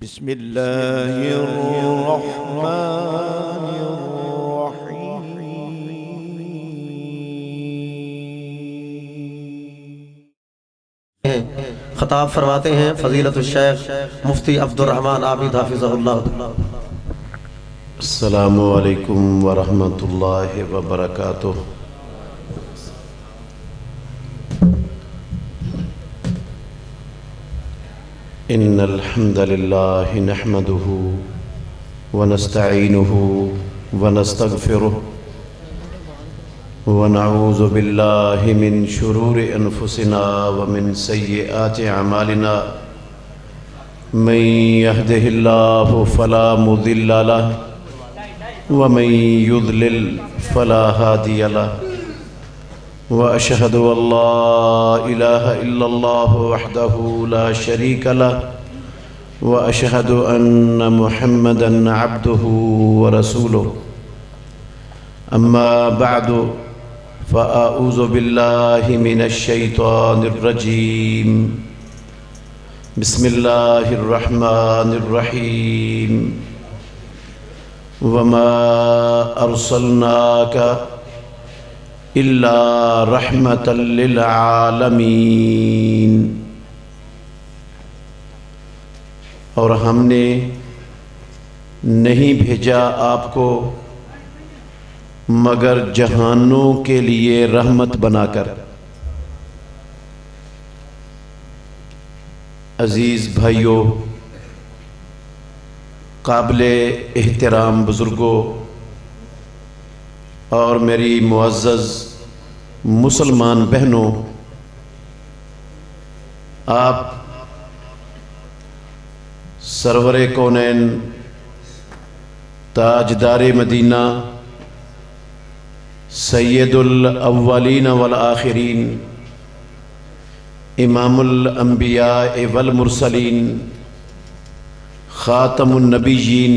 بسم الله الرحمن الرحيم. خطاب فرماتے ہیں فضیلت الشیخ مفتی عبد الرحمن عابد حافظہ اللہ. السلام علیکم ورحمۃ اللہ وبرکاتہ. ان الحمد للہ نحمده ونستعینه ونستغفره ونعوذ باللہ من شرور انفسنا ومن سیئات اعمالنا. من يهده الله فلا مضل له ومن يضلل فلا هادي له. وأشهد أن لا إله إلا الله وحده لا شريك له وأشهد أن محمدًا عبده ورسوله. أما بعد فأعوذ بالله من الشيطان الرجيم. بسم الله الرحمن الرحيم. وما أرسلناك إلا رحمة للعالمين. اور ہم نے نہیں بھیجا آپ کو مگر جہانوں کے لیے رحمت بنا کر. عزیز بھائیوں، قابل احترام بزرگوں اور میری معزز مسلمان بہنوں، آپ سرور کونین تاجدار مدینہ سید الاولین والآخرین امام الانبیاء والمرسلین خاتم النبیین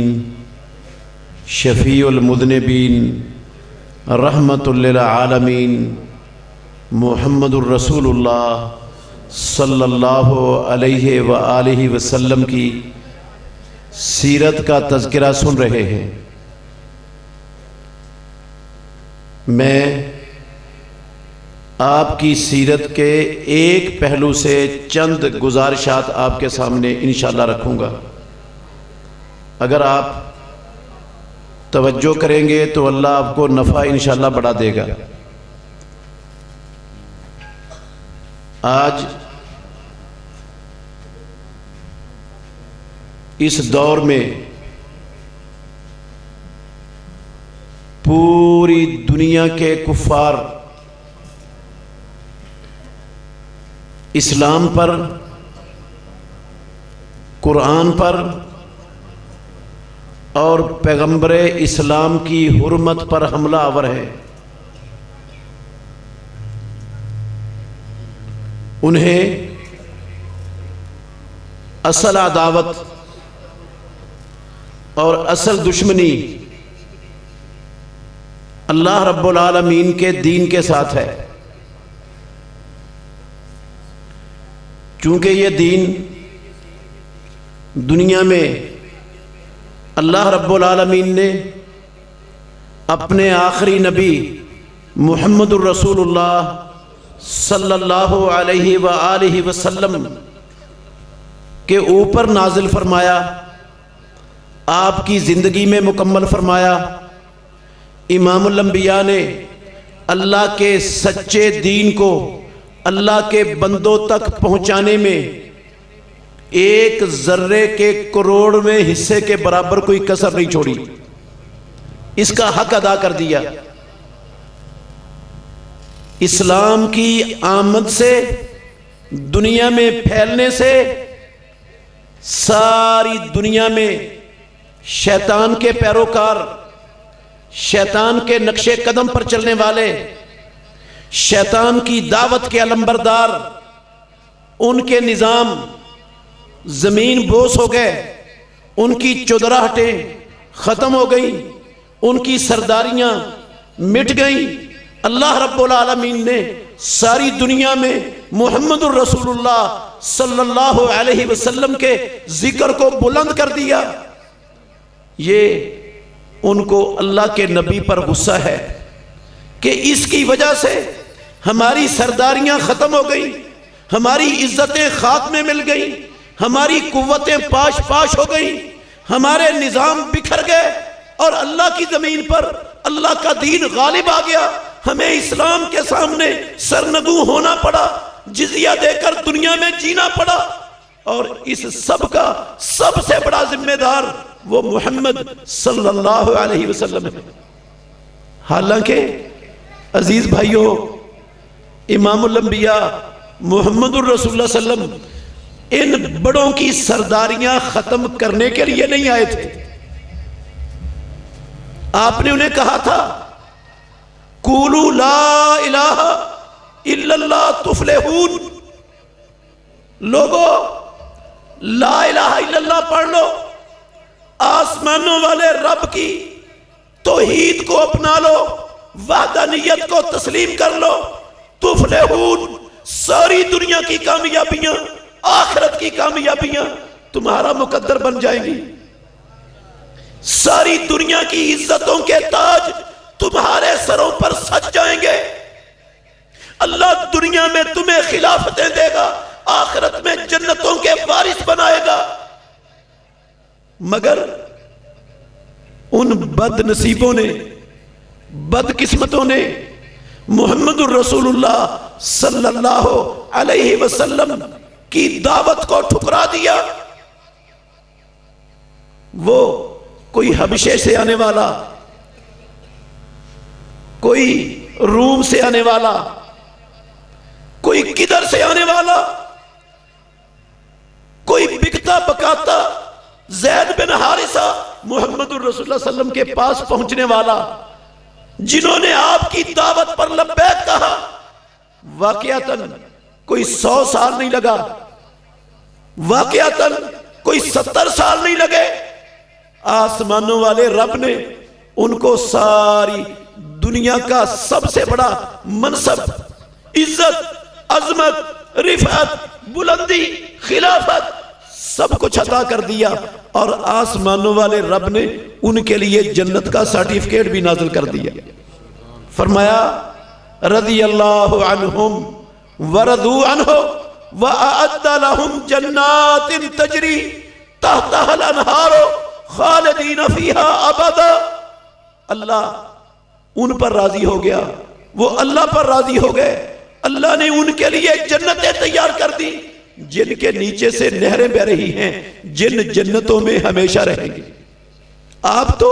شفیع المذنبین رحمت للعالمین محمد الرسول اللہ صلی اللہ علیہ وآلہ وسلم کی سیرت کا تذکرہ سن رہے ہیں. میں آپ کی سیرت کے ایک پہلو سے چند گزارشات آپ کے سامنے انشاءاللہ رکھوں گا. اگر آپ توجہ کریں گے تو اللہ آپ کو نفع انشاءاللہ بڑھا دے گا. آج اس دور میں پوری دنیا کے کفار اسلام پر، قرآن پر اور پیغمبر اسلام کی حرمت پر حملہ آور ہے. انہیں اصل عداوت اور اصل دشمنی اللہ رب العالمین کے دین کے ساتھ ہے. چونکہ یہ دین دنیا میں اللہ رب العالمین نے اپنے آخری نبی محمد الرسول اللہ صلی اللہ علیہ وآلہ وسلم کے اوپر نازل فرمایا، آپ کی زندگی میں مکمل فرمایا. امام الانبیاء نے اللہ کے سچے دین کو اللہ کے بندوں تک پہنچانے میں ایک ذرے کے کروڑویں حصے کے برابر کوئی کسر نہیں چھوڑی. اس کا حق ادا کر دیا. اسلام کی آمد سے، دنیا میں پھیلنے سے، ساری دنیا میں شیطان کے پیروکار، شیطان کے نقش قدم پر چلنے والے، شیطان کی دعوت کے علمبردار، ان کے نظام زمین بوس ہو گئے، ان کی چودراہٹیں ختم ہو گئیں، ان کی سرداریاں مٹ گئیں. اللہ رب العالمین نے ساری دنیا میں محمد الرسول اللہ صلی اللہ علیہ وسلم کے ذکر کو بلند کر دیا، یہ ان کو اللہ کے نبی پر غصہ ہے کہ اس کی وجہ سے ہماری سرداریاں ختم ہو گئیں، ہماری عزتیں خاک میں مل گئیں، ہماری قوتیں پاش پاش ہو گئیں، ہمارے نظام بکھر گئے اور اللہ کی زمین پر اللہ کا دین غالب آ گیا، ہمیں اسلام کے سامنے سرنگوں ہونا پڑا، جزیہ دے کر دنیا میں جینا پڑا، اور اس سب کا سب سے بڑا ذمہ دار وہ محمد صلی اللہ علیہ وسلم ہے۔ حالانکہ عزیز بھائیوں، امام الانبیاء محمد الرسول اللہ صلی اللہ علیہ وسلم ان بڑوں کی سرداریاں ختم کرنے کے لیے نہیں آئے تھے۔ آپ نے انہیں کہا تھا قولوا لا الہ الا اللہ تفلحون، لوگوں لا الہ الا اللہ پڑھ لو، آسمانوں والے رب کی توحید کو اپنا لو، وحدانیت کو تسلیم کر لو، تفلحون، ساری دنیا کی کامیابیاں، آخرت کی کامیابیاں تمہارا مقدر بن جائیں گی، ساری دنیا کی عزتوں کے تاج تمہارے سروں پر سج جائیں گے، اللہ دنیا میں تمہیں خلافتیں دے گا، آخرت میں جنتوں کے وارث بنائے گا۔ مگر ان بد نصیبوں نے، بد قسمتوں نے محمد الرسول اللہ صلی اللہ علیہ وسلم کی دعوت کو ٹھکرا دیا۔ وہ کوئی حبشے سے آنے والا، کوئی روم سے آنے والا، کوئی کدھر سے آنے والا، کوئی بکتا بکاتا زید بن حارثہ محمد الرسول اللہ صلی اللہ علیہ وسلم کے پاس پہنچنے والا، جنہوں نے آپ کی دعوت پر لبیک کہا، واقعتاً کوئی 100 سال نہیں لگا، واقعتاً کوئی 70 سال نہیں لگے، آسمانوں والے رب نے ان کو ساری دنیا کا سب سے بڑا منصب، عزت، عظمت، رفعت، بلندی، خلافت سب کچھ عطا کر دیا، اور آسمانوں والے رب نے ان کے لیے جنت کا سرٹیفکیٹ بھی نازل کر دیا۔ فرمایا رضی اللہ عنہم ورضوا عنہ وَأَعَدَّ لَهُمْ جَنَّاتٍ تَجْرِي تَحْتَهَا الْأَنْهَارُ خَالِدِينَ فِيهَا أَبَدًا، اللہ ان پر راضی ہو گیا، وہ اللہ پر راضی ہو گئے، اللہ نے ان کے لیے جنتیں تیار کر دی جن کے نیچے سے نہریں بہ رہی ہیں، جن جنتوں میں ہمیشہ رہیں گے۔ آپ تو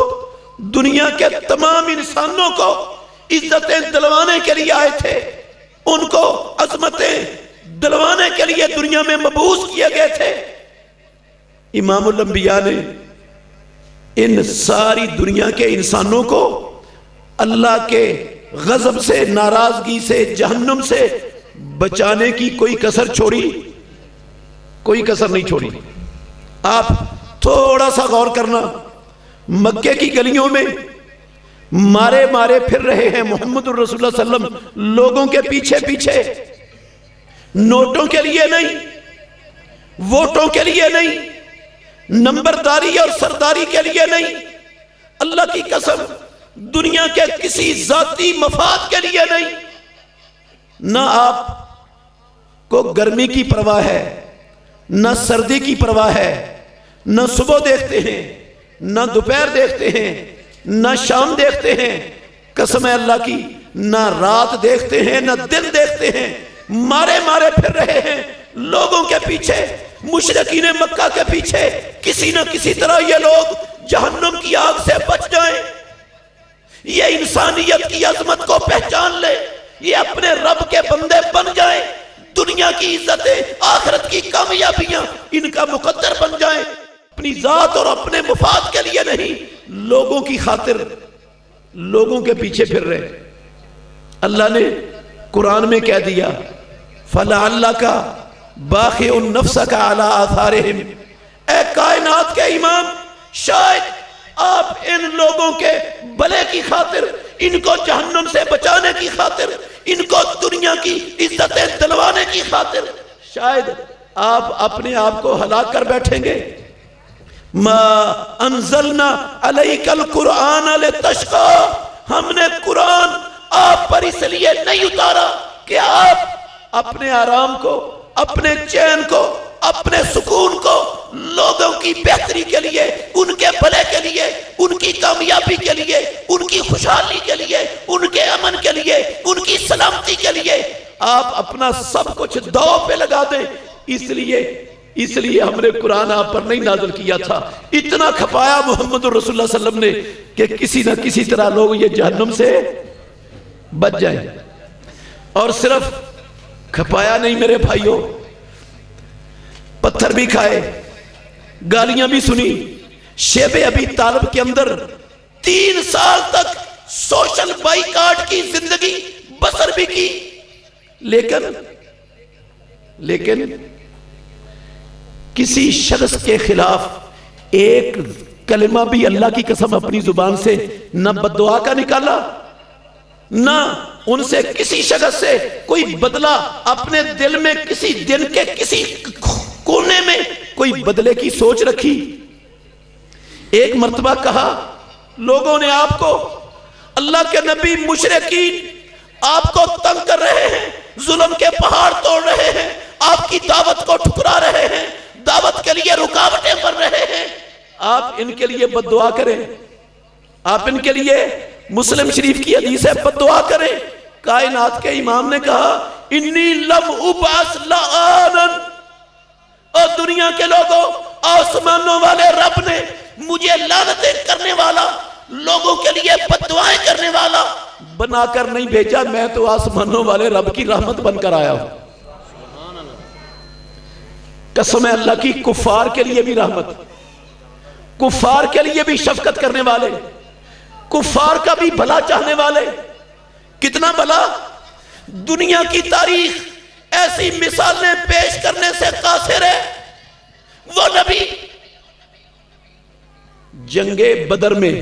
دنیا کے تمام انسانوں کو عزتیں دلوانے کے لیے آئے تھے، ان کو عظمتیں دلوانے کے لیے دنیا میں مبعوث کیے گئے تھے۔ امام الانبیاء نے ان ساری دنیا کے انسانوں کو اللہ کے غضب سے، ناراضگی سے، جہنم سے بچانے کی کوئی کسر چھوڑی؟ کوئی کسر نہیں چھوڑی۔ آپ تھوڑا سا غور کرنا، مکے کی گلیوں میں مارے مارے پھر رہے ہیں محمد الرسول اللہ صلی اللہ علیہ وسلم لوگوں کے پیچھے پیچھے، نوٹوں کے لیے نہیں، ووٹوں کے لیے نہیں، نمبرداری اور سرداری کے لیے نہیں، اللہ کی قسم دنیا کے کسی ذاتی مفاد کے لیے نہیں۔ نہ آپ کو گرمی کی پرواہ ہے، نہ سردی کی پرواہ ہے، نہ صبح دیکھتے ہیں، نہ دوپہر دیکھتے ہیں، نہ شام دیکھتے ہیں، قسم ہے اللہ کی، نہ رات دیکھتے ہیں نہ دن دیکھتے ہیں، مارے مارے پھر رہے ہیں لوگوں کے پیچھے، مشرکین مکہ کے پیچھے، کسی نہ کسی طرح یہ لوگ جہنم کی آگ سے بچ جائیں، یہ انسانیت کی عظمت کو پہچان لے، یہ اپنے رب کے بندے بن جائیں، دنیا کی عزتیں، آخرت کی کامیابیاں ان کا مقدر بن جائیں، اپنی ذات اور اپنے مفاد کے لیے نہیں، لوگوں کی خاطر لوگوں کے پیچھے پھر رہے۔ اللہ نے قرآن میں کہہ دیا فَلَعَلَّكَ بَاخِعٌ نَفْسَكَ عَلَىٰ آثَارِهِمْ، اے کائنات کے امام، شاید آپ ان لوگوں کے بھلے کی خاطر، ان کو جہنم سے بچانے کی خاطر، ان کو دنیا کی عزتیں دلوانے کی خاطر شاید آپ اپنے آپ کو ہلاک کر بیٹھیں گے۔ ما انزلنا علیک القرآن لتشقی، ہم نے قرآن آپ پر اس لیے نہیں اتارا کہ آپ اپنے آرام کو، اپنے چین کو، اپنے سکون کو لوگوں کی بہتری کے لیے، ان کے بھلے کے لیے، ان کی کامیابی کے لیے، ان کی خوشحالی کے لیے، ان کے امن کے لیے، ان کی سلامتی کے لیے آپ اپنا سب کچھ داؤ پہ لگا دیں۔ اس لیے ہم نے قرآن آپ پر نہیں نازل کیا تھا۔ اتنا کھپایا محمد الرسول اللہ صلی اللہ علیہ وسلم نے کہ کسی نہ کسی طرح لوگ یہ جہنم سے بچ جائیں۔ اور صرف کھپایا نہیں میرے بھائیوں، پتھر بھی کھائے، گالیاں بھی سنی۔ شیب ابی طالب کے اندر 3 سال تک سوشل بائیکاٹ کی زندگی بسر بھی کی، لیکن کسی شخص کے خلاف ایک کلمہ بھی اللہ کی قسم اپنی زبان سے نہ بددعا کا نکالا، نہ ان سے کسی شخص سے کوئی بدلہ اپنے دل میں کسی دن کے کسی کونے میں کوئی بدلے کی سوچ رکھی۔ ایک مرتبہ کہا لوگوں نے آپ کو، اللہ کے نبی مشرکین آپ کو تنگ کر رہے ہیں، ظلم کے پہاڑ توڑ رہے ہیں، آپ کی دعوت کو ٹھکرا رہے ہیں، دعوت کے لیے رکاوٹیں بن رہے ہیں، آپ ان کے لیے بد دعا کریں، آپ ان کے لیے مسلم شریف کی حدیث ہے بد دعا کریں۔ کائنات کے امام نے کہا انی لم ابعث لعانا، اور دنیا کے لوگوں، آسمانوں والے رب نے مجھے لعنتیں کرنے والا، لوگوں کے لیے بد دعائیں کرنے والا بنا کر نہیں بھیجا، میں تو آسمانوں والے رب کی رحمت بن کر آیا ہوں۔ قسم اللہ کی، کفار کے لیے بھی رحمت، کفار کے لیے بھی شفقت کرنے والے، کفار کا بھی بھلا چاہنے والے۔ کتنا بھلا، دنیا کی تاریخ ایسی مثالیں پیش کرنے سے قاصر ہے۔ وہ نبی جنگ بدر میں،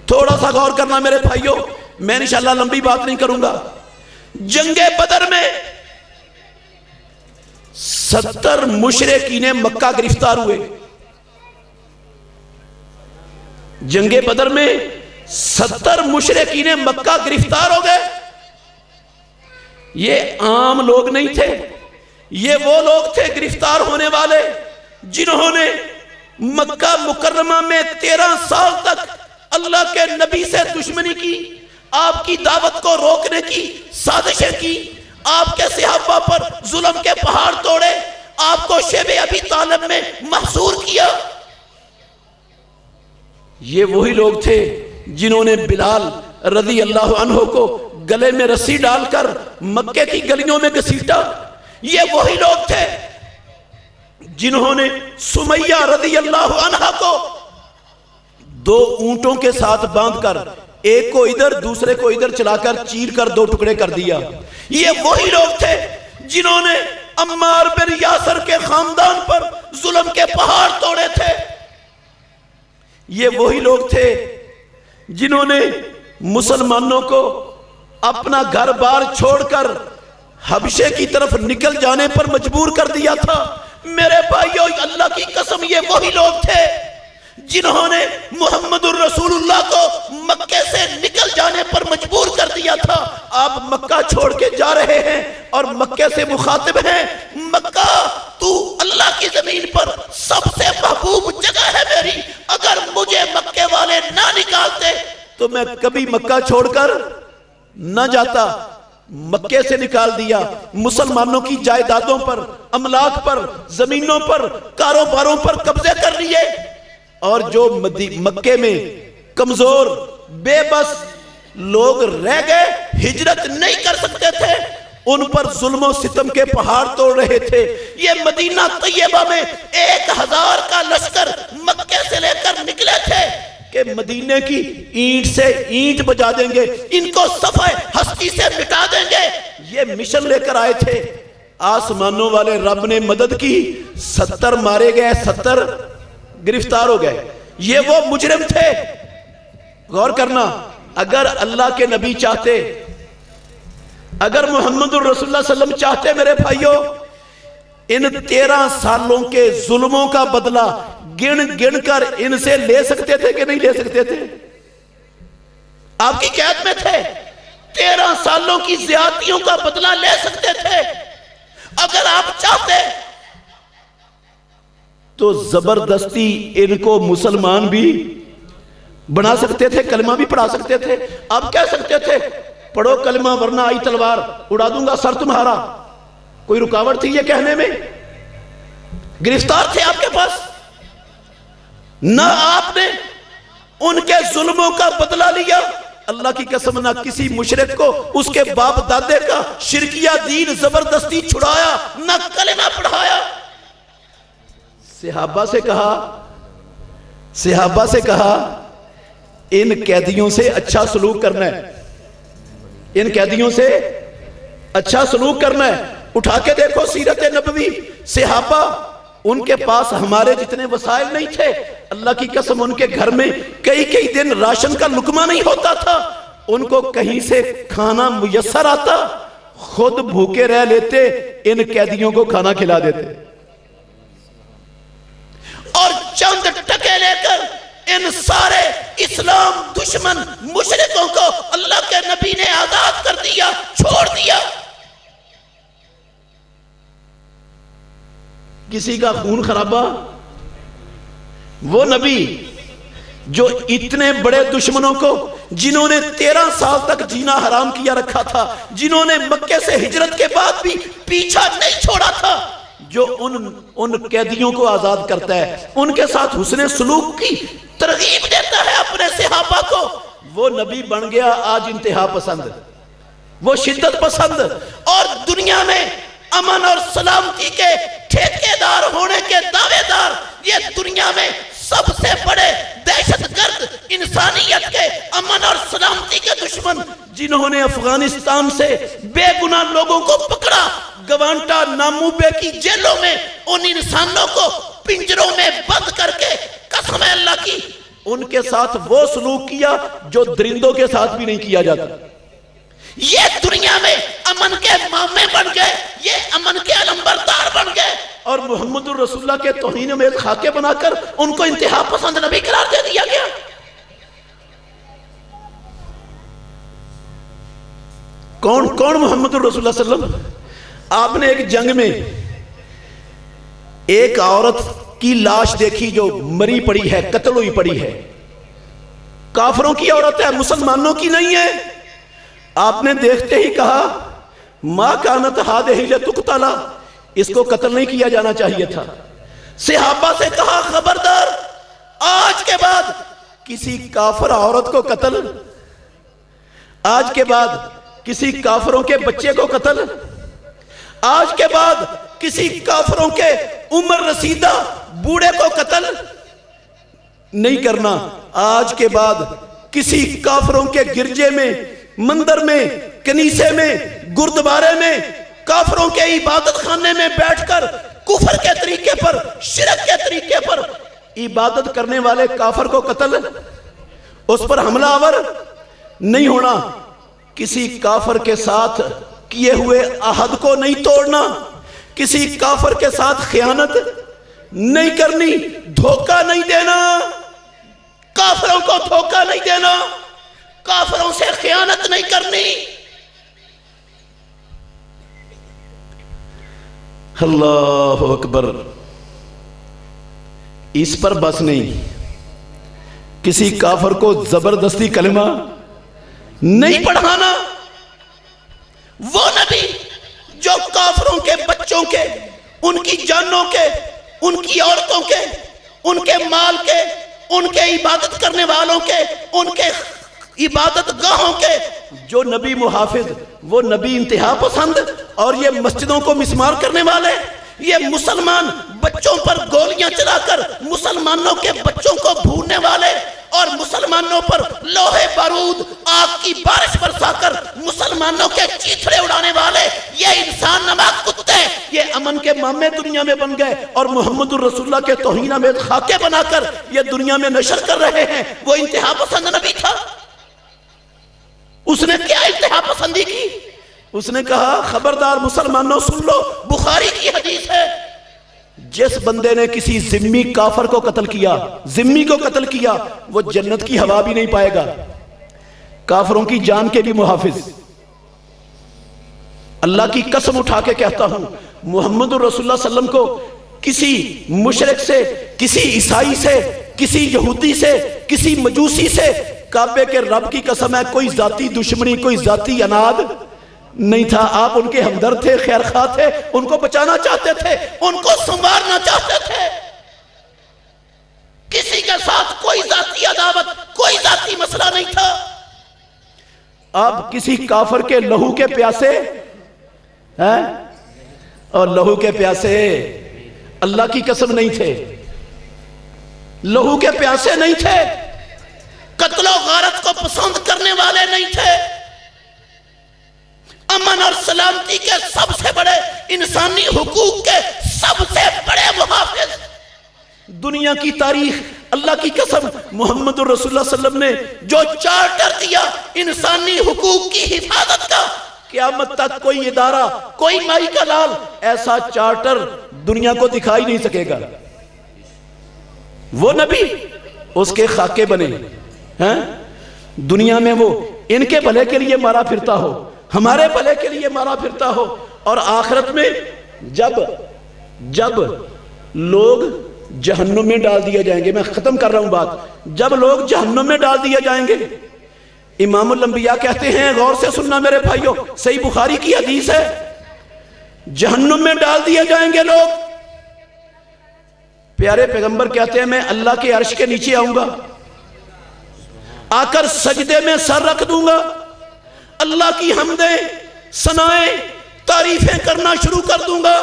تھوڑا سا غور کرنا میرے بھائیوں، میں انشاءاللہ لمبی بات نہیں کروں گا، جنگ بدر میں 70 مشرکین مکہ گرفتار ہوئے۔ جنگ بدر میں 70 مشرکین مکہ گرفتار ہو گئے۔ یہ عام لوگ نہیں تھے، یہ وہ لوگ تھے گرفتار ہونے والے جنہوں نے مکہ مکرمہ میں 13 سال تک اللہ کے نبی سے دشمنی کی، آپ کی دعوت کو روکنے کی سازشیں کی، آپ کے صحابہ پر ظلم کے پہاڑ توڑے، آپ کو شیب ابی طالب میں محصور کیا۔ یہ وہی لوگ تھے جنہوں نے بلال رضی اللہ عنہ کو گلے میں رسی ڈال کر مکے کی گلیوں میں گھسیٹا۔ یہ وہی لوگ تھے جنہوں نے سمیہ رضی اللہ عنہ کو 2 اونٹوں کے ساتھ باندھ کر ایک کو ادھر دوسرے کو ادھر چلا کر چیر کر 2 ٹکڑے کر دیا۔ یہ وہی لوگ تھے جنہوں نے عمار بن یاسر کے خاندان پر ظلم کے پہاڑ توڑے تھے۔ یہ وہی لوگ تھے جنہوں نے مسلمانوں کو اپنا گھر بار چھوڑ کر حبشے کی طرف نکل جانے پر مجبور کر دیا تھا۔ میرے بھائیو، اللہ کی قسم، یہ وہی لوگ تھے جنہوں نے محمد الرسول اللہ کو مکے سے نکل جانے پر مجبور کر دیا تھا۔ آپ مکہ چھوڑ کے جا رہے ہیں اور مکے سے مخاطب ہیں، مکہ تو اللہ کی زمین پر سب سے محبوب جگہ ہے میری، اگر مجھے مکے والے نہ نکالتے تو میں کبھی مکہ چھوڑ کر نہ جاتا۔ مکے سے نکال دیا، مسلمانوں کی جائیدادوں پر، املاک پر، زمینوں پر، کاروباروں پر قبضے کر لیے، اور جو مکے میں کمزور بے بس لوگ رہ گئے، ہجرت نہیں کر سکتے تھے، ان پر ظلم و ستم کے پہاڑ توڑ رہے تھے۔ یہ مدینہ طیبہ میں 1000 کا لشکر مکے سے لے کر نکلے تھے کہ مدینے کی اینٹ سے اینٹ بجا دیں گے، ان کو صفحہ ہستی سے مٹا دیں گے، یہ مشن لے کر آئے تھے۔ آسمانوں والے رب نے مدد کی، 70 مارے گئے، 70 گرفتار ہو گئے۔ یہ وہ مجرم تھے، غور کرنا، اگر اللہ کے نبی چاہتے، اگر محمد الرسول اللہ صلی اللہ علیہ وسلم چاہتے میرے بھائیوں، ان 13 سالوں کے ظلموں کا بدلہ گن گن کر ان سے لے سکتے تھے کہ نہیں لے سکتے تھے؟ آپ کی قید میں تھے، 13 سالوں کی زیادتیوں کا بدلہ لے سکتے تھے۔ اگر آپ چاہتے تو زبردستی ان کو مسلمان بھی بنا سکتے تھے، کلمہ بھی پڑھا سکتے تھے۔ آپ کہہ سکتے تھے پڑھو کلمہ ورنہ آئی تلوار اڑا دوں گا سر تمہارا۔ کوئی رکاوٹ تھی یہ کہنے میں؟ گرفتار تھے آپ کے پاس؟ نہ آپ نے ان کے ظلموں کا بدلہ لیا، اللہ کی قسم نہ کسی مشرک کو اس کے باپ دادے کا شرکیہ دین زبردستی چھڑایا، نہ کلمہ پڑھایا۔ صحابہ سے کہا ان قیدیوں سے اچھا سلوک کرنا ہے، ان قیدیوں سے اچھا سلوک کرنا ہے۔ اٹھا کے دیکھو سیرت نبوی، صحابہ ان کے پاس ہمارے جتنے وسائل نہیں تھے، اللہ کی قسم ان کے گھر میں کئی کئی دن راشن کا لقمہ نہیں ہوتا تھا، ان کو کہیں سے کھانا میسر آتا، خود بھوکے رہ لیتے، ان قیدیوں کو کھانا کھلا دیتے، اور چند ٹکے لے کر ان سارے اسلام دشمن مشرکوں کو اللہ کے نبی نے آزاد کر دیا، چھوڑ دیا۔ کسی کا خون خرابہ؟ وہ نبی جو اتنے بڑے دشمنوں کو، جنہوں نے 13 سال تک جینا حرام کیا رکھا تھا، جنہوں نے مکے سے ہجرت کے بعد بھی پیچھا نہیں چھوڑا تھا، جو ان قیدیوں کو آزاد کرتا ہے، ان کے ساتھ حسن سلوک کی ترغیب دیتا ہے اپنے صحابہ کو، وہ نبی بن گیا آج انتہا پسند، وہ شدت پسند، اور دنیا میں امن اور سلامتی کے ٹھیکیدار ہونے کے دعوے دار، یہ دنیا میں سب سے بڑے دہشت گرد، انسانیت کے امن اور سلامتی کے دشمن، جنہوں نے افغانستان سے بے گناہ لوگوں کو پکڑا، گوانٹا ناموبے کی جیلوں میں ان انسانوں کو پنجروں میں بند کر کے، قسم ہے اللہ کی، ان کے ساتھ وہ سلوک کیا جو درندوں کے ساتھ بھی نہیں کیا جاتا۔ یہ دنیا میں امن کے مامے بن گئے، یہ امن کے علمبردار بن گئے، اور محمد الرسول اللہ کے توہین میں خاکے بنا کر ان کو انتہا پسند نبی قرار دے دیا گیا۔ کون محمد الرسول اللہ صلی اللہ علیہ وسلم؟ آپ نے ایک جنگ میں ایک عورت کی لاش دیکھی جو مری پڑی ہے، قتل ہوئی پڑی ہے، کافروں کی عورت ہے، مسلمانوں کی نہیں ہے۔ آپ نے دیکھتے ہی کہا ما کانت ہذہ لتقتل، اس کو قتل نہیں کیا جانا چاہیے تھا۔ صحابہ سے کہا خبردار، آج کے بعد کسی کافر عورت کو قتل، آج کے بعد کسی کافروں کے بچے کو قتل، آج کے بعد کسی کافروں کے عمر رسیدہ بوڑھے کو قتل نہیں کرنا، آج کے بعد کسی کافروں کے گرجے میں، مندر میں، کنیسے میں، گردوارے میں، کافروں کے عبادت خانے میں بیٹھ کر کفر کے طریقے پر، شرک کے طریقے پر عبادت کرنے والے کافر کو قتل، اس پر حملہ آور نہیں ہونا، کسی کافر کے ساتھ کیے ہوئے عہد کو نہیں توڑنا، کسی کافر کے ساتھ خیانت نہیں کرنی، دھوکہ نہیں دینا، کافروں کو دھوکہ نہیں دینا، کافروں سے خیانت نہیں کرنی۔ اللہ اکبر۔ اس پر بس نہیں، کسی کافر کو زبردستی کلمہ نہیں پڑھانا۔ وہ نبی جو کافروں کے بچوں کے، ان کی جانوں کے، ان کی عورتوں کے، ان کے مال کے، ان کے عبادت کرنے والوں کے، ان کے عبادت گاہوں کے جو نبی محافظ، وہ نبی انتہا پسند، اور یہ مسجدوں کو مسمار کرنے والے، یہ مسلمان بچوں پر گولیاں چلا کر مسلمانوں کے بچوں کو بھوننے والے، اور مسلمانوں پر لوہے بارود آگ کی بارش برسا کر مسلمانوں کے چیتھڑے اڑانے والے، یہ انسان نما کتے، یہ امن کے مامے دنیا میں بن گئے، اور محمد الرسول اللہ کے توہین میں خاکے بنا کر یہ دنیا میں نشر کر رہے ہیں۔ وہ انتہا پسند نبی تھا۔ اس نے کیا انتہا پسندی کی؟ اس نے کہا خبردار مسلمانوں سن لو، بخاری کی حدیث ہے، جس بندے نے کسی ذمی کافر کو قتل کیا، ذمی کو قتل کیا، وہ جنت کی ہوا بھی نہیں پائے گا، کافروں کی جان کے بھی محافظ۔ اللہ کی قسم اٹھا کے کہتا ہوں، محمد رسول اللہ صلی اللہ علیہ وسلم کو کسی مشرک سے، کسی عیسائی سے، کسی یہودی سے، کسی مجوسی سے، کعبے کے رب کی قسم ہے کوئی ذاتی دشمنی، کوئی ذاتی اناد نہیں تھا۔ آپ ان کے ہمدرد تھے، خیر خواہ تھے، ان کو بچانا چاہتے تھے، ان کو سنوارنا چاہتے تھے، کسی کے ساتھ کوئی ذاتی عداوت، کوئی ذاتی مسئلہ نہیں تھا۔ آپ کسی کافر کے لہو کے پیاسے ہیں اور لہو کے پیاسے اللہ کی قسم نہیں تھے، لہو کے پیاسے نہیں تھے، قتل و غارت کو پسند کرنے والے نہیں تھے، امن اور سلامتی کے سب سے بڑے، انسانی حقوق کے سب سے بڑے محافظ۔ دنیا کی تاریخ، اللہ کی قسم، محمد رسول اللہ صلی اللہ علیہ وسلم نے جو چارٹر دیا انسانی حقوق کی حفاظت کا، قیامت تک کوئی ادارہ، کوئی مائی کا لال ایسا چارٹر دنیا کو دکھائی نہیں سکے گا۔ وہ نبی اس کے خاکے بنے ہیں، دنیا میں وہ ان کے بھلے کے لیے مارا پھرتا ہو، ہمارے بھلے کے لیے مارا پھرتا ہو، اور آخرت میں جب لوگ جہنم میں ڈال دیا جائیں گے، میں ختم کر رہا ہوں بات، جب لوگ جہنم میں ڈال دیا جائیں گے، امام الانبیاء کہتے ہیں، غور سے سننا میرے بھائیوں، صحیح بخاری کی حدیث ہے، جہنم میں ڈال دیے جائیں گے لوگ، پیارے پیغمبر کہتے ہیں میں اللہ کے عرش کے نیچے آؤں گا، آ کر سجدے میں سر رکھ دوں گا، اللہ کی حمدیں، ثنائیں، تعریفیں کرنا شروع کر دوں گا،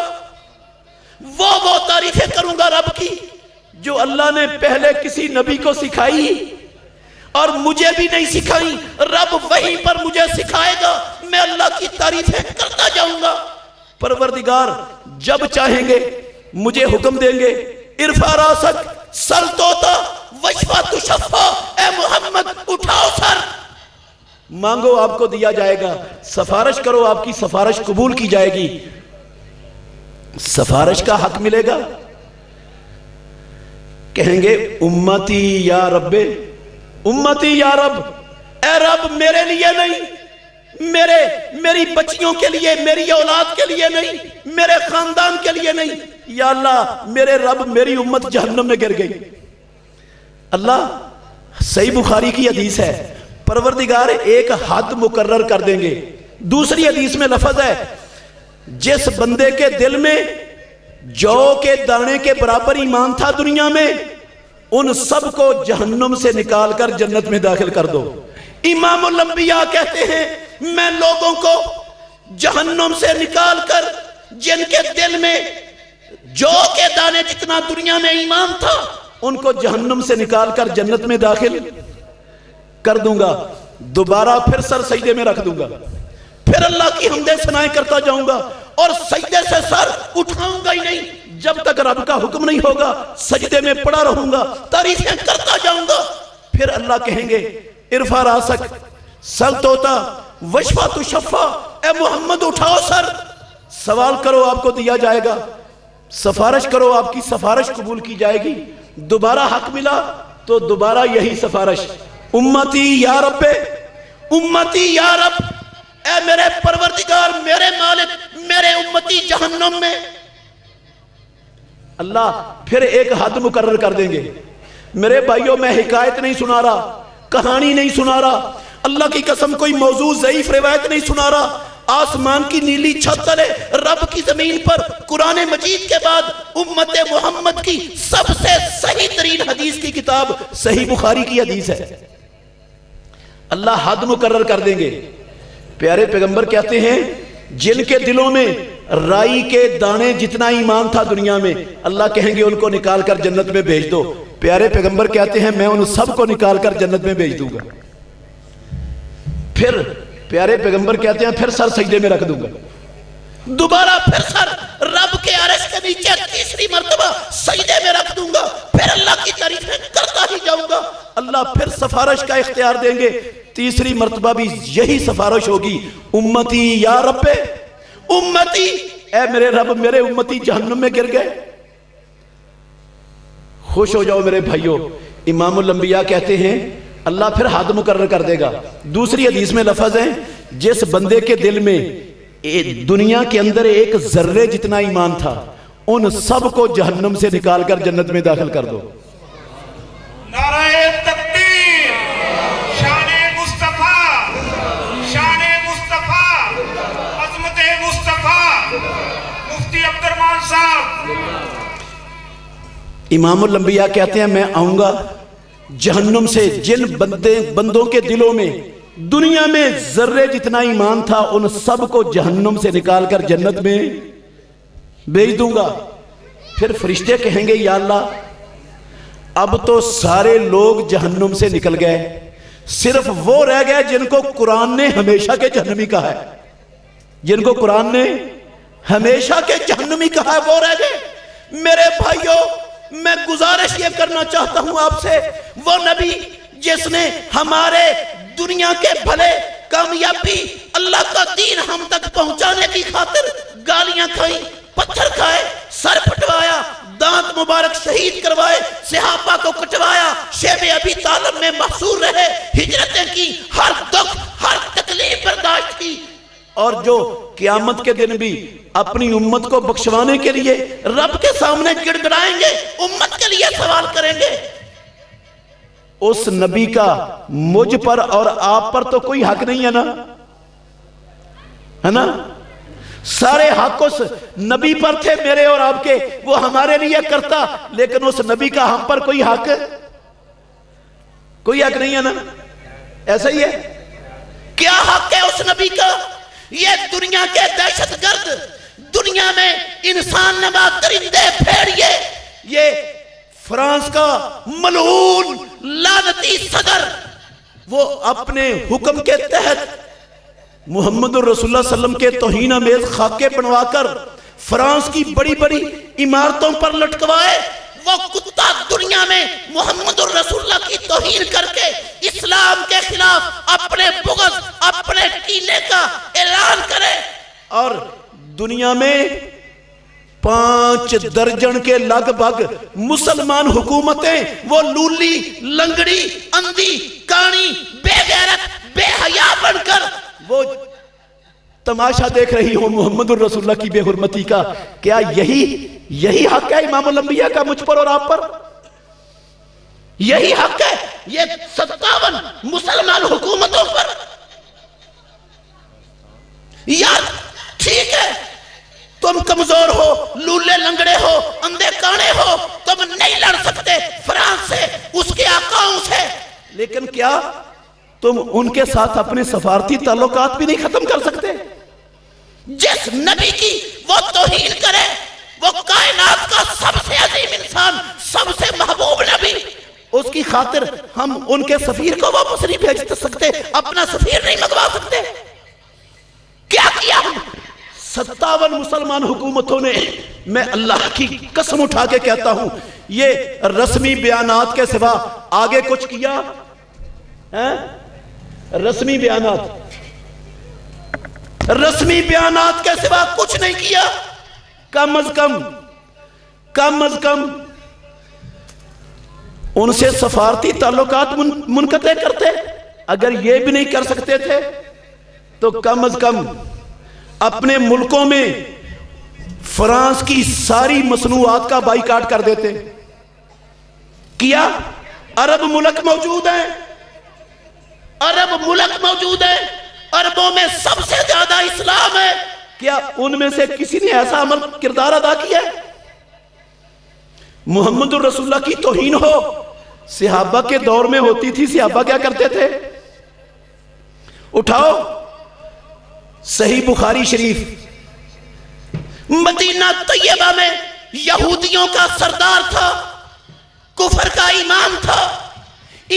وہ تعریفیں کروں گا رب کی جو اللہ نے پہلے کسی نبی کو سکھائی اور مجھے بھی نہیں سکھائی، رب وہیں پر مجھے سکھائے گا، میں اللہ کی تعریفیں کرتا جاؤں گا۔ پروردگار جب چاہیں گے مجھے حکم دیں گے، ارفع راسک سل توتا وشفا تشفا، اے محمد اٹھاؤ سر، مانگو آپ کو دیا جائے گا، سفارش کرو آپ کی سفارش قبول کی جائے گی، سفارش کا حق ملے گا۔ کہیں گے امتی یا رب، امتی یا رب، اے رب میرے لیے نہیں، میری بچیوں کے لیے، میری اولاد کے لیے نہیں، میرے خاندان کے لیے نہیں، یا اللہ میرے رب میری امت جہنم میں گر گئی۔ اللہ، صحیح بخاری کی حدیث ہے، پروردگار ایک حد مقرر کر دیں گے۔ دوسری حدیث میں لفظ ہے، جس بندے کے دل میں جو کے دانے کے برابر ایمان تھا دنیا میں، ان سب کو جہنم سے نکال کر جنت میں داخل کر دو۔ امام الانبیاء کہتے ہیں میں لوگوں کو جہنم سے نکال کر جن کے دل میں جو کے دانے جتنا دنیا میں ایمان تھا، ان کو جہنم سے نکال کر جنت میں داخل کر دوں گا، دوبارہ پھر سر سجدے میں رکھ دوں گا، پھر اللہ کی حمدیں ثنائیں کرتا جاؤں گا، اور سجدے سے سر اٹھاؤں گا ہی نہیں جب تک رب کا حکم نہیں ہوگا، سجدے میں پڑا رہوں گا، تعریفیں کرتا جاؤں گا۔ پھر اللہ کہیں گے ارفع راسک سل توتا وشفا تشفا، اے محمد اٹھاؤ سر، سوال کرو آپ کو دیا جائے گا، سفارش کرو آپ کی سفارش قبول کی جائے گی، دوبارہ حق ملا تو دوبارہ یہی سفارش، امتی یا رب، امتی یا رب، اے میرے پروردگار، میرے مالک، میرے امتی جہنم میں۔ اللہ پھر ایک حد مقرر کر دیں گے۔ میرے بھائیوں، میں حکایت نہیں سنا رہا، کہانی نہیں سنا رہا، اللہ کی قسم کوئی موضوع ضعیف روایت نہیں سنا رہا، آسمان کی نیلی چھت تلے رب کی زمین پر قرآن مجید کے بعد امت محمد کی سب سے صحیح ترین حدیث کی کتاب صحیح بخاری کی حدیث ہے۔ اللہ حد مقرر کر دیں گے۔ پیارے پیغمبر کہتے ہیں جن کے دلوں میں رائی کے دانے جتنا ایمان تھا دنیا میں، اللہ کہیں گے ان کو نکال کر جنت میں بھیج دو۔ پیارے پیغمبر کہتے ہیں میں ان سب کو نکال کر جنت میں بھیج دوں گا۔ پھر پیارے پیغمبر کہتے ہیں پھر سر سجدے میں رکھ دوں گا، دوبارہ پھر سر رب کے عرش کے نیچے تیسری مرتبہ سجدے میں رکھ دوں گا، پھر اللہ کی تعریفیں کرتا ہی جاؤں گا۔ اللہ پھر سفارش کا اختیار دیں گے، تیسری مرتبہ بھی یہی سفارش ہوگی، امتی یا رب امتی، اے میرے رب میرے امتی جہنم میں گر گئے۔ خوش ہو جاؤ میرے بھائیوں، امام الانبیاء کہتے ہیں اللہ پھر حد مقرر کر دے گا۔ دوسری حدیث میں لفظ ہے جس بندے کے دل میں دنیا کے اندر ایک ذرے جتنا ایمان تھا ان سب کو جہنم سے نکال کر جنت میں داخل کر دو۔ نعرہ تکبیر، شان مصطفیٰ، شان مصطفیٰ، عظمت مصطفیٰ، مفتی عبد الرحمان صاحب۔ امام الانبیاء کہتے ہیں میں آؤں گا جہنم سے جن بندوں کے دلوں میں دنیا میں ذرے جتنا ایمان تھا ان سب کو جہنم سے نکال کر جنت میں بھیج دوں گا۔ پھر فرشتے کہیں گے یا اللہ اب تو سارے لوگ جہنم سے نکل گئے، صرف وہ رہ گئے جن کو قرآن نے ہمیشہ کے جہنمی کہا ہے، جن کو قرآن نے ہمیشہ کے جہنمی کہا ہے وہ رہ گئے۔ میرے بھائیوں میں گزارش یہ کرنا چاہتا ہوں آپ سے، وہ نبی جس نے ہمارے دنیا کے بھلے کامیابی اللہ کا دین ہم تک پہنچانے کی خاطر گالیاں کھائیں، پتھر کھائے، سر پھٹوایا، دانت مبارک شہید کروائے، صحابہ کو کٹوایا، شیب ابی طالب میں محصور رہے، ہجرتیں کی، ہر دکھ ہر تکلیف برداشت کی، اور جو قیامت کے دن بھی اپنی امت کو بخشوانے کے لیے رب کے سامنے گڑ گڑائیں گے، امت کے لیے سوال کریں گے، اس نبی کا مجھ پر اور آپ پر تو کوئی حق نہیں ہے نا، ہے نا؟ سارے حق اس نبی پر تھے میرے اور آپ کے، وہ ہمارے لیے کرتا، لیکن اس نبی کا ہم پر کوئی حق نہیں ہے نا؟ ایسا ہی ہے؟ کیا حق ہے اس نبی کا؟ یہ دنیا کے دہشت گرد، دنیا میں انسان نما درندے پھیڑیے، یہ فرانس کا ملعون لعنتی صدر، وہ اپنے حکم کے تحت محمد الرسول اللہ صلی اللہ علیہ وسلم کے توہین آمیز خاکے بنوا کر فرانس کی بڑی بڑی عمارتوں پر لٹکوائے، وہ کتا دنیا میں محمد الرسول اللہ کی توہین کر کے اسلام کے خلاف اپنے بغض اپنے کینے کا اعلان کرے، اور دنیا میں 5 درجن کے لگ بھگ مسلمان حکومتیں وہ لولی لنگڑی اندھی کانی بے غیرت بے حیا بن کر وہ تماشا دیکھ رہی ہوں محمد الرسول اللہ کی بے حرمتی کا۔ کیا یہی حق ہے امام الانبیاء کا مجھ پر اور آپ پر؟ یہی حق ہے یہ 57 مسلمان حکومتوں پر؟ یار ٹھیک ہے تم کمزور ہو، لولے لنگڑے ہو، اندھے کانے ہو، تم نہیں لڑ سکتے فرانس سے، اس کے آقاؤں سے، لیکن کیا تم ان کے ساتھ اپنے سفارتی تعلقات بھی نہیں ختم کر سکتے؟ جس نبی کی وہ توہین کرے، وہ کائنات کا سب سے عظیم انسان، سب سے محبوب نبی، اس کی خاطر ہم ان کے سفیر کو واپس نہیں بھیج سکتے، اپنا سفیر نہیں منگوا سکتے؟ کیا کیا؟ 57 مسلمان حکومتوں نے، میں اللہ کی قسم اٹھا کے کہتا ہوں یہ رسمی بیانات کے سوا آگے کچھ کیا؟ رسمی بیانات کے سوا کچھ نہیں کیا۔ کم از کم ان سے سفارتی تعلقات منقطع کرتے، اگر یہ بھی نہیں کر سکتے تھے تو کم از کم اپنے ملکوں میں فرانس کی ساری مصنوعات کا بائیکاٹ کر دیتے۔ کیا؟ عرب ملک موجود ہیں، عربوں میں سب سے زیادہ اسلام ہے، کیا ان میں سے کسی نے ایسا عمل کردار ادا کیا ہے؟ محمد الرسول اللہ کی توہین ہو، صحابہ کے دور میں ہوتی تھی، صحابہ کیا کرتے تھے؟ اٹھاؤ صحیح بخاری شریف، مدینہ طیبہ میں یہودیوں کا سردار تھا، کفر کا امام تھا،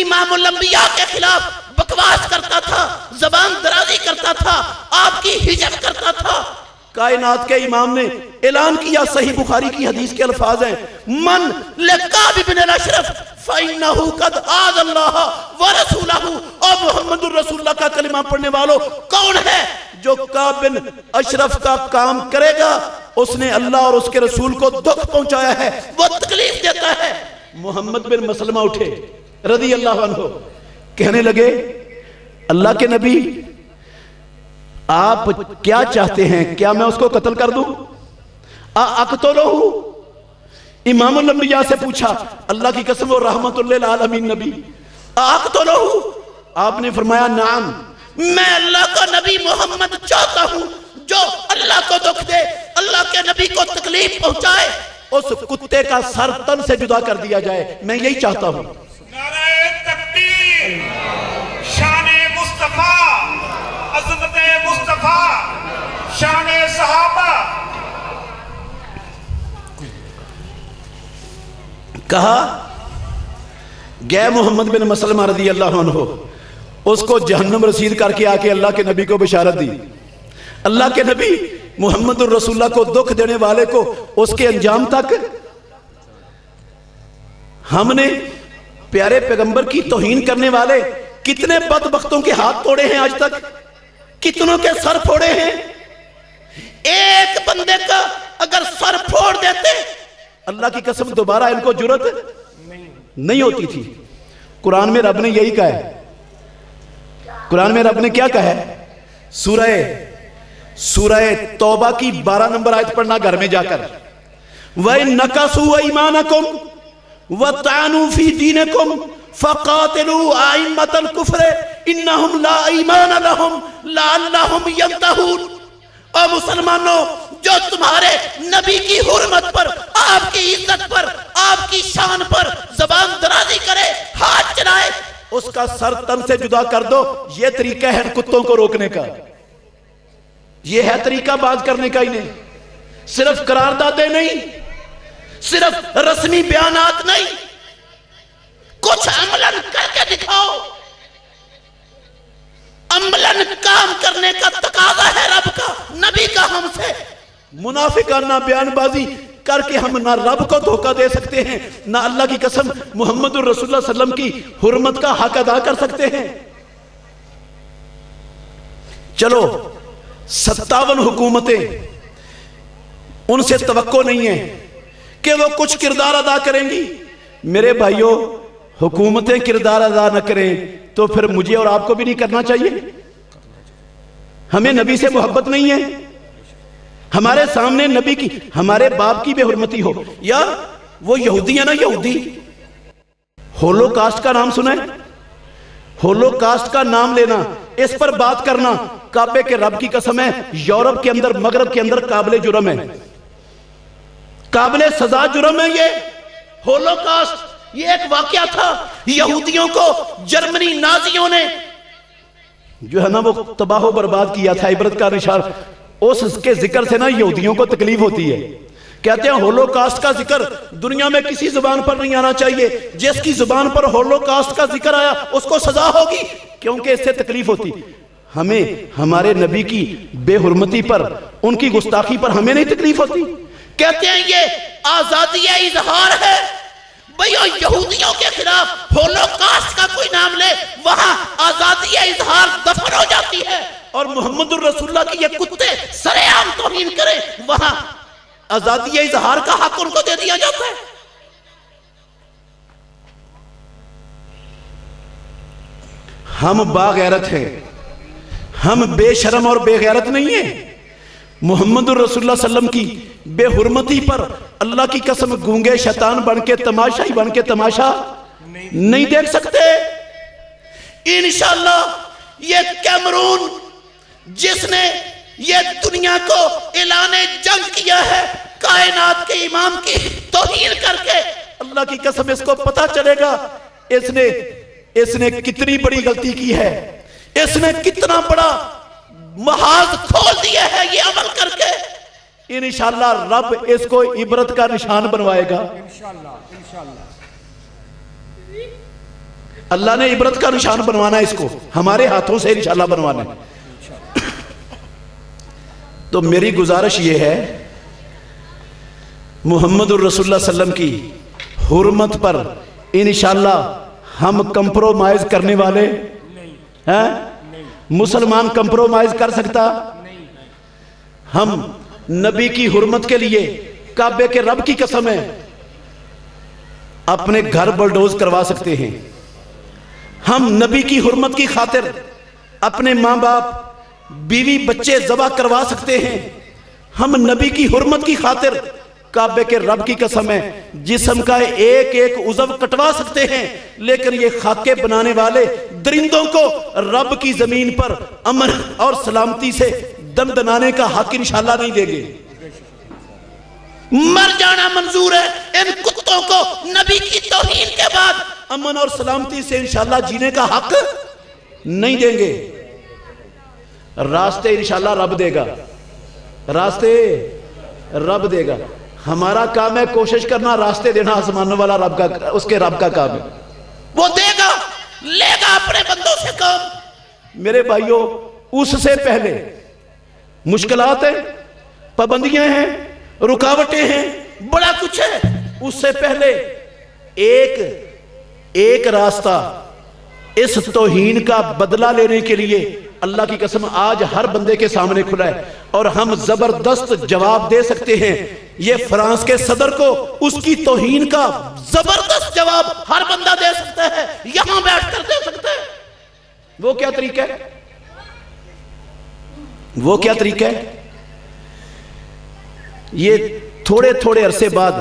امام الانبیاء کے خلاف بکواس کرتا تھا، زبان درازی کرتا تھا، آپ کی ہجر کرتا تھا۔ کائنات کے امام نے اعلان کیا، صحیح بخاری کی حدیث کے الفاظ ہیں، من لکعب بن الاشرف فإنہ قد آذى اللہ ورسولہ، اور محمد الرسول اللہ کا کلمہ پڑھنے والوں، کون ہے جو کعب بن اشرف کا کام کرے گا؟ اس نے اللہ اور اس کے رسول کو دکھ پہنچایا ہے، وہ تکلیف دیتا ہے۔ محمد بن مسلمہ اٹھے رضی اللہ عنہ، کہنے لگے اللہ کے نبی آپ کیا چاہتے ہیں؟ کیا میں اس کو قتل کر دوں؟ اقتلہ؟ امام الانبیاء سے پوچھا، اللہ کی قسم وہ رحمت للعالمین نبی، اقتلہ؟ آپ نے فرمایا نعم، میں اللہ کا نبی محمد چاہتا ہوں جو اللہ کو دکھ دے، اللہ کے نبی کو تکلیف پہنچائے، اس کتے کا سر تن سے جدا کر دیا جائے، میں یہی چاہتا ہوں۔ نعرہ تکبیر، شان مصطفیٰ، عظمت مصطفیٰ، شان صحابہ۔ کہا گئے محمد بن مسلمہ رضی اللہ عنہ، اس کو جہنم رسید کر کے آکے اللہ کے نبی کو بشارت دی۔ اللہ کے نبی محمد الرسول اللہ کو دکھ دینے والے کو اس کے انجام تک، ہم نے پیارے پیغمبر کی توہین کرنے والے کتنے بدبختوں کے ہاتھ توڑے ہیں آج تک، کتنوں کے سر پھوڑے ہیں۔ ایک بندے کا اگر سر پھوڑ دیتے اللہ کی قسم دوبارہ ان کو جرت نہیں ہوتی تھی۔ قرآن میں رب نے یہی کہا ہے، قرآن میں رب نے کیا کہا ہے؟ سورہ توبہ کی 12 نمبر آیت پڑھنا گھر میں جا کر، وَإِن نَكَثُوا أَيْمَانَكُمْ وَطَعَنُوا فِي دِينِكُمْ فَقَاتِلُوا أَئِمَّةَ الْكُفْرِ إِنَّهُمْ لَا إِيمَانَ لَهُمْ لَعَلَّهُمْ يَنْتَهُونَ۔ اور مسلمانوں جو تمہارے نبی کی حرمت پر، آپ کی عزت پر، آپ کی شان پر زبان درازی کرے، ہاتھ چلائے، اس کا سر تن سے جدا کر دو۔ یہ طریقہ ہے کتوں کو روکنے کا، یہ ہے طریقہ باز کرنے کا ہی نہیں، صرف قراردادیں نہیں، صرف رسمی بیانات نہیں، کچھ عملاً کر کے دکھاؤ۔ عملاً کام کرنے کا تقاضا ہے رب کا، نبی کا ہم سے۔ منافقانہ بیان بازی کر کے ہم نہ رب کو دھوکہ دے سکتے ہیں، نہ اللہ کی قسم محمد الرسول اللہ صلی اللہ علیہ وسلم کی حرمت کا حق ادا کر سکتے ہیں۔ چلو 57 حکومتیں، ان سے توقع نہیں ہے کہ وہ کچھ کردار ادا کریں گی۔ میرے بھائیوں، حکومتیں کردار ادا نہ کریں تو پھر مجھے اور آپ کو بھی نہیں کرنا چاہیے۔ ہمیں نبی سے محبت نہیں ہے، ہمارے سامنے نبی کی، ہمارے باپ کی بے حرمتی ہو، یا وہ یہودی ہے نا، یہودی ہولو کاسٹ کا نام سنا ہے؟ ہولو کاسٹ کا نام لینا، اس پر بات کرنا، کعبے کے رب کی قسم ہے یورپ کے اندر، مغرب کے اندر قابل جرم ہے، قابل سزا جرم ہے یہ ہولو کاسٹ۔ یہ ایک واقعہ تھا، یہودیوں کو جرمنی نازیوں نے جو ہے نا وہ تباہ و برباد کیا تھا، عبرت کا نشان۔ اس کے ذکر سے نا یہودیوں کو تکلیف ہوتی ہے، کہتے ہیں ہولو کاسٹ کا ذکر دنیا میں کسی زبان پر نہیں آنا چاہیے، جس کی زبان پر ہولو کاسٹ کا ذکر آیا اس کو سزا ہوگی، کیونکہ اس سے تکلیف ہوتی۔ ہمیں ہمارے نبی کی بے حرمتی پر، ان کی گستاخی پر ہمیں نہیں تکلیف ہوتی۔ کہتے ہیں یہ آزادی اظہار ہے۔ بھئیو یہودیوں کے خلاف ہولو کاسٹ کا کوئی نام لے، وہاں آزادی اظہار دفن ہو جاتی ہے، اور محمد الرسول اللہ کی یہ کتے سر عام توہین کرے، وہاں آزادی اظہار کا حق ان کو دے دیا جاتا ہے۔ ہم باغیرت ہیں، ہم بے شرم اور بے غیرت نہیں ہیں۔ محمد الرسول اللہ صلی اللہ علیہ وسلم کی بے حرمتی پر اللہ کی قسم گونگے شیطان بن کے، تماشائی بن کے تماشا نہیں دیکھ سکتے۔ انشاءاللہ یہ کیمرون جس نے یہ دنیا کو اعلان جنگ کیا ہے کائنات کے امام کی توہین کر کے، اللہ کی قسم اس کو پتا چلے گا اس نے کتنی بڑی غلطی کی ہے، اس نے کتنا بڑا محاذ کھول دیا ہے یہ عمل کر کے۔ انشاءاللہ رب اس کو عبرت کا نشان بنوائے گا، اللہ نے عبرت کا نشان بنوانا ہے، اس کو ہمارے ہاتھوں سے انشاءاللہ بنوانا ہے۔ تو میری گزارش یہ ہے، محمد الرسول اللہ صلی اللہ علیہ وسلم کی حرمت پر انشاءاللہ ہم کمپرومائز کرنے والے ہے؟ مسلمان کمپرومائز کر سکتا؟ ہم نبی کی حرمت کے لیے کعبے کے رب کی قسم ہے اپنے گھر بلڈوز کروا سکتے ہیں. ہم نبی کی حرمت کی خاطر اپنے ماں باپ بیوی بچے ذبح کروا سکتے ہیں. ہم نبی کی حرمت کی خاطر کعبے کے رب کی قسم ہے جسم کا ایک ایک عضو کٹوا سکتے ہیں. لیکن یہ خاکے بنانے والے درندوں کو رب کی زمین پر امن اور سلامتی سے دم دنانے کا حق انشاءاللہ نہیں دیں گے. مر جانا منظور ہے. ان کتوں کو نبی کی توہین کے بعد امن اور سلامتی سے انشاءاللہ جینے کا حق نہیں دیں گے. راستے انشاءاللہ رب دے گا. راستے رب دے گا. ہمارا کام ہے کوشش کرنا راستے دینا. آسمانوں والا رب کا اس کے رب کا کام ہے. وہ دے گا لے گا اپنے بندوں سے کام. میرے بھائیوں اس سے پہلے مشکلات ہیں, پابندیاں ہیں, رکاوٹیں ہیں, بڑا کچھ ہے. اس سے پہلے ایک راستہ اس توہین کا بدلہ لینے کے لیے اللہ کی قسم آج ہر بندے کے سامنے کھلا ہے اور ہم زبردست جواب دے سکتے ہیں. یہ فرانس کے صدر کو اس کی توہین کا زبردست جواب ہر بندہ دے سکتا ہے, یہاں بیٹھ کر دے سکتا ہے. وہ کیا طریقہ ہے؟ وہ کیا طریقہ ہے؟ یہ تھوڑے تھوڑے عرصے بعد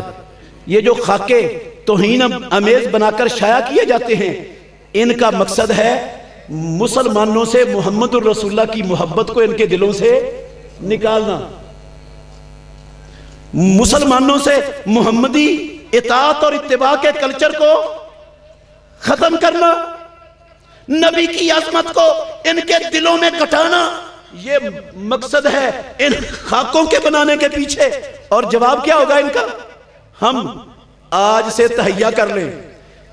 یہ جو خاکے توہین امیز بنا کر شائع کیے جاتے ہیں, ان کا مقصد ہے مسلمانوں سے محمد الرسول اللہ کی محبت کو ان کے دلوں سے نکالنا, مسلمانوں سے محمدی اطاعت اور اتباع کے کلچر کو ختم کرنا, نبی کی عظمت کو ان کے دلوں میں کٹانا. یہ مقصد ہے ان خاکوں کے بنانے کے پیچھے. اور جواب کیا ہوگا ان کا؟ ہم آج سے تہیہ کر لیں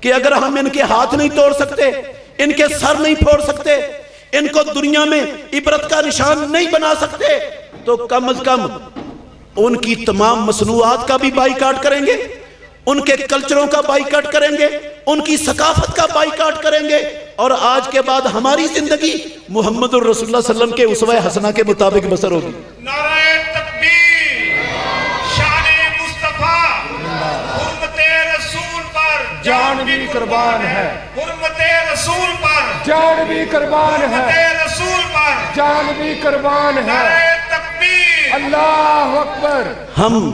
کہ اگر ہم ان کے ہاتھ نہیں توڑ سکتے, ان کے سر نہیں پھوڑ سکتے, ان کو دنیا میں عبرت کا نشان نہیں بنا سکتے, تو کم از کم ان کی تمام مصنوعات کا بھی بائیکاٹ کریں گے, ان کے کلچروں کا بائیکاٹ کریں گے, ان کی ثقافت کا بائیکاٹ کریں گے. اور آج کے بعد ہماری زندگی محمد الرسول اللہ صلی اللہ علیہ وسلم کے اسوہ حسنہ کے مطابق بسر ہوگی. نعرہ تکبیر, شان مصطفیٰ, حرمت رسول پر جان بھی قربان ہے, حرمت رسول پر جان بھی قربان ہے, حرمت رسول پر جان بھی قربان ہے. نعرہ تکبیر, اللہ اکبر. ہم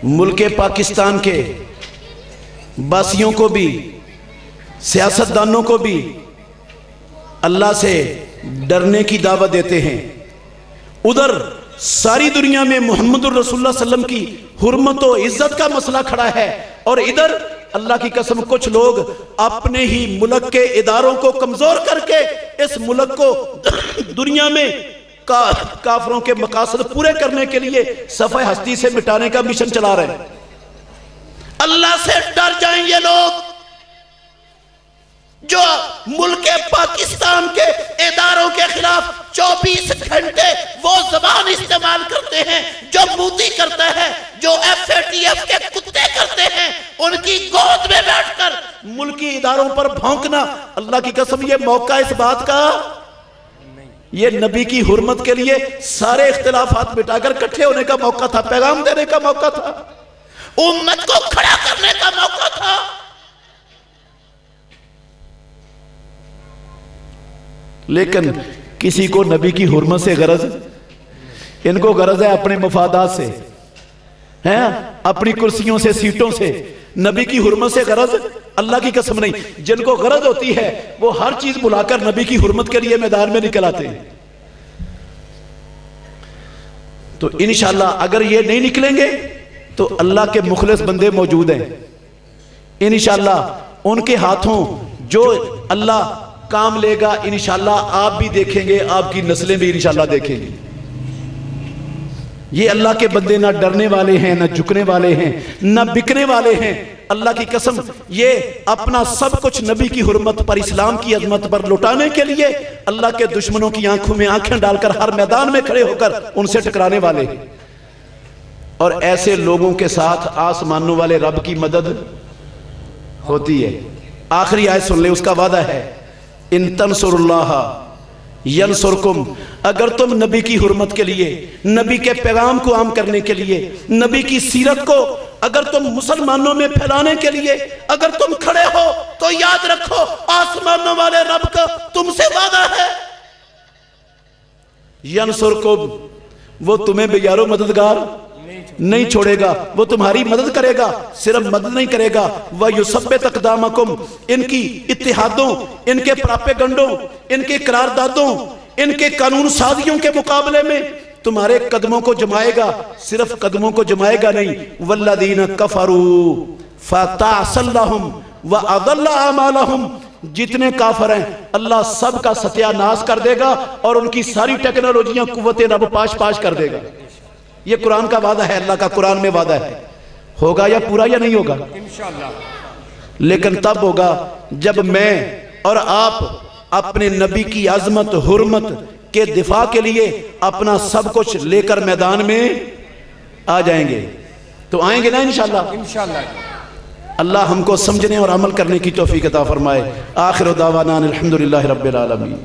ملک پاکستان کے باسیوں کو بھی, سیاستدانوں کو بھی اللہ سے ڈرنے کی دعوت دیتے ہیں. ادھر ساری دنیا میں محمد الرسول اللہ صلی اللہ علیہ وسلم کی حرمت و عزت کا مسئلہ کھڑا ہے, اور ادھر اللہ کی قسم کچھ لوگ اپنے ہی ملک کے اداروں کو کمزور کر کے اس ملک کو دنیا میں کافروں کے مقاصد پورے کرنے کے لیے صفحہ ہستی سے مٹانے کا مشن چلا رہے ہیں. اللہ سے ڈر جائیں یہ لوگ جو ملک پاکستان کے اداروں کے خلاف 24 گھنٹے وہ زبان استعمال کرتے ہیں جو مودی کرتا ہے, جو FATF کے کتے کرتے ہیں, ان کی گود میں بیٹھ کر ملکی اداروں پر بھونکنا. اللہ کی قسم یہ موقع اس بات کا, یہ نبی کی حرمت کے لیے سارے اختلافات مٹا کر اکٹھے ہونے کا موقع تھا, پیغام دینے کا موقع تھا, امت کو کھڑا کرنے کا موقع تھا. لیکن کسی کو نبی کی حرمت سے غرض, ان کو غرض ہے اپنے مفادات سے, ہیں اپنی کرسیوں سے, سیٹوں سے. نبی کی حرمت سے غرض اللہ کی قسم نہیں. جن کو غرض ہوتی ہے وہ ہر چیز بلا کر نبی کی حرمت کے لیے میدان میں نکل آتے ہیں. تو انشاءاللہ اگر یہ نہیں نکلیں گے تو اللہ کے مخلص بندے موجود ہیں. انشاءاللہ ان کے ہاتھوں جو اللہ کام لے گا انشاءاللہ آپ بھی دیکھیں گے, آپ کی نسلیں بھی انشاءاللہ دیکھیں گی. یہ اللہ کے بندے نہ ڈرنے والے ہیں, نہ جھکنے والے ہیں, نہ بکنے والے ہیں. اللہ کی قسم یہ اپنا سب کچھ نبی کی حرمت پر, اسلام کی عظمت پر لٹانے کے لیے اللہ کے دشمنوں کی آنکھوں میں آنکھیں ڈال کر ہر میدان میں کھڑے ہو کر ان سے ٹکرانے والے. اور ایسے لوگوں کے ساتھ آسمانوں والے رب کی مدد ہوتی ہے. آخری آیت سن لے, اس کا وعدہ ہے ان تنصر اللہ ینصرکم، اگر تم نبی کی حرمت کے لیے، نبی کے پیغام کو عام کرنے کے لیے، نبی کی سیرت کو اگر تم مسلمانوں میں پھیلانے کے لیے اگر تم کھڑے ہو تو یاد رکھو آسمانوں والے رب کا تم سے وعدہ ہے، ینصرکم، وہ تمہیں بے یارو مددگار نہیں چھوڑے گا، وہ تمہاری مدد کرے گا، صرف مدد نہیں کرے گا، وَيُثَبِّتُ أَقْدَامَكُمْ، ان کی اتحادوں، ان کے پراپیگنڈوں، ان کے قراردادوں، ان کے قانون سازیوں کے مقابلے میں تمہارے قدموں کو جمائے گا، صرف قدموں کو جمائے گا نہیں، وَالَّذِينَ كَفَرُوا فَتَعْسَ لَهُمْ وَأَضَلَّ أَعْمَالَهُمْ، جتنے کافر ہیں اللہ سب کا ستیہ ناش کر دے گا اور ان کی ساری ٹیکنالوجیاں قوت رب پاش پاش کر دے گا۔ یہ قرآن کا وعدہ ہے، اللہ کا قرآن میں وعدہ ہے، ہوگا یا پورا یا نہیں ہوگا؟ انشاءاللہ۔ لیکن تب ہوگا جب میں اور آپ اپنے نبی کی عظمت حرمت کے دفاع کے لیے اپنا سب کچھ لے کر میدان میں آ جائیں گے، تو آئیں گے نا انشاءاللہ؟ انشاءاللہ۔ اللہ ہم کو سمجھنے اور عمل کرنے کی توفیق عطا فرمائے۔ آخر دعوانا الحمدللہ رب العالمین۔